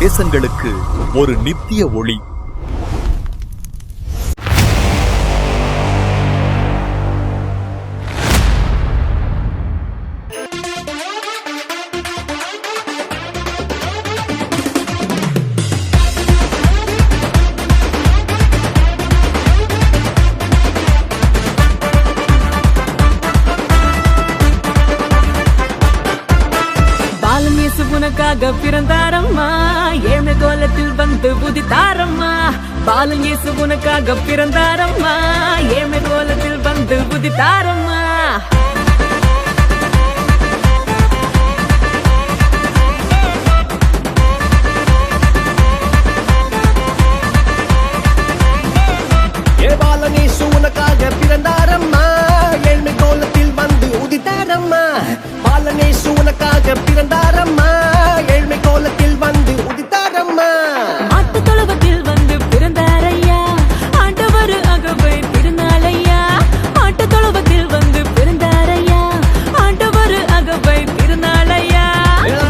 தேசங்களுக்கு ஒரு நித்திய ஒளி. உனக்காக பிறந்தாரம்மா, ஏழ்மை கோலத்தில் வந்து உதித்தாரம்மா. பாலன் இயேசு உனக்காக பிறந்தாரம்மா, ஏழ்மை கோலத்தில் வந்து உதித்தாரம்மா. பாலன் இயேசு உனக்காக பிறந்தாரம்மா, ஏழ்மை கோலத்தில் வந்து உதித்தாரம்மா. பாலன் இயேசு உனக்காக பிறந்தாரம்மா, ஏழ்மை கோலத்தில் வந்து உதித்தாரம்மா. மாட்டு தொழுவத்தில் வந்து பிறந்தாரையா, ஆண்டவர் அகவை திருநாளையா. மாட்டு தொழுவத்தில் வந்து பிறந்தாரையா, ஆண்டவர் அகவை திருநாளையா.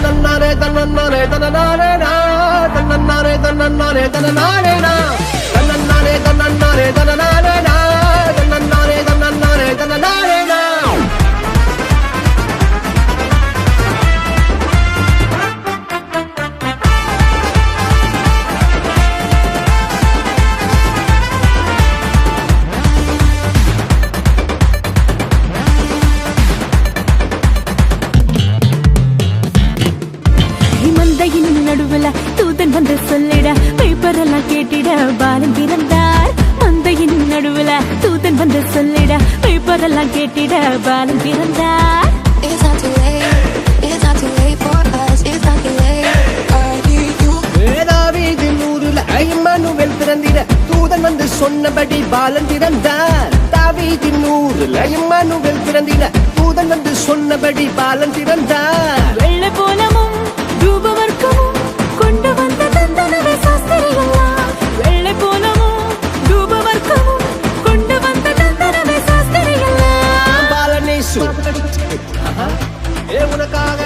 தன்னன்னாரே தன்னன்னாரே தன்னனாரேனா, தன்னன்னாரே தன்னன்னாரே தன்னனாரேனா, தன்னன்னாரே தன்னன்னாரே தன்னனாரேனா, தன்னன்னாரே தன்னன்னாரே தன்னனாரேனா. நடுவுல தூதன் வந்து சொல்லிட, பேப்பரெல்லாம் கேட்டிட பாலன் பிறந்தார். மந்தையின் நடுவுல தூதன் வந்து சொல்லிட, பேப்பரெல்லாம் கேட்டிட பாலன் பிறந்தார். இம்மானுவேல் பிறந்திட தூதன் வந்து சொன்னபடி பாலன் பிறந்தார். தாவீதின் ஊரில் இம்மானுவேல் பிறந்திட தூதன் வந்து சொன்னபடி பாலன் பிறந்தார். வெள்ளை போலமும் ரூபவர்க்கமும் கொண்டு வந்த தந்தனவே சாஸ்திரிகளா. வெள்ளை போலமும் ரூபவர்க்கமும் கொண்டு வந்த தந்தனவே சாஸ்திரிகளா. பாலன் இயேசு உனக்காக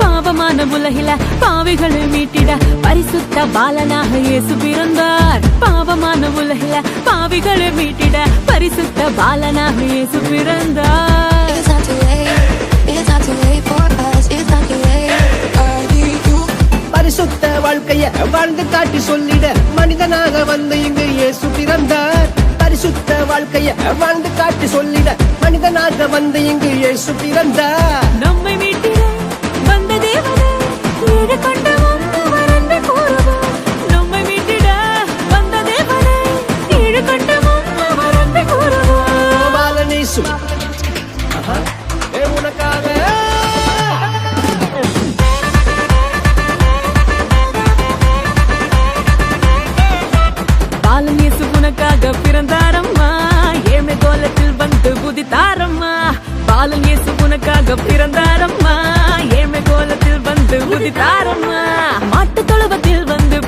பாவமான உலகில பாவிகளை மீட்டிட பரிசுத்த பாலனாக இயேசு பிறந்தார். பாவமான உலகில பாவிகளை மீட்டிட பரிசுத்த பாலனாக இயேசு பிறந்தார். பரிசுத்த வாழ்க்கைய வாழ்ந்து காட்டி சொல்லிட மனிதனாக வந்து இங்கு இயேசு பிறந்தார். பரிசுத்த வாழ்க்கைய வாழ்ந்து காட்டி சொல்லிட மனிதனாக வந்து இங்கு இயேசு பிறந்தார். நம்மை மீட்டிட வந்த தேவனே, ஈடு கொண்டு வந்தவர் என்று கூறுவார். நம்மை மீட்டிட வந்த தேவனே, ஈடு கொண்டு வந்தவர் என்று கூறுவார். பாலன் இயேசு உனக்காக பாலன் இயேசு உனக்காக பிறந்தாரம்மா, ஏழ்மை கோலத்தில் வந்து உதித்தாரம்மா. பாலன் இயேசு உனக்காக பிறந்தாரம்மா, ஏழ்மை கோலத்தில் வந்து உதித்தாரம்மா. மாட்டு தொழுவத்தில் வந்து